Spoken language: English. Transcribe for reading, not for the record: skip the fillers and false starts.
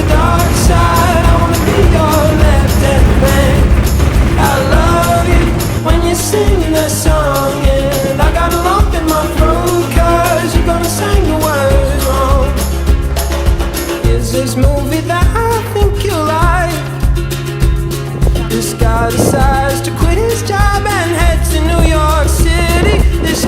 the dark side. I wanna be your left-hand man. I love you when you sing the song, and I got a lump in my throat 'cause you're gonna sing the words wrong. Is this movie that I think you like? This guy decides to quit his job and head to New York City. This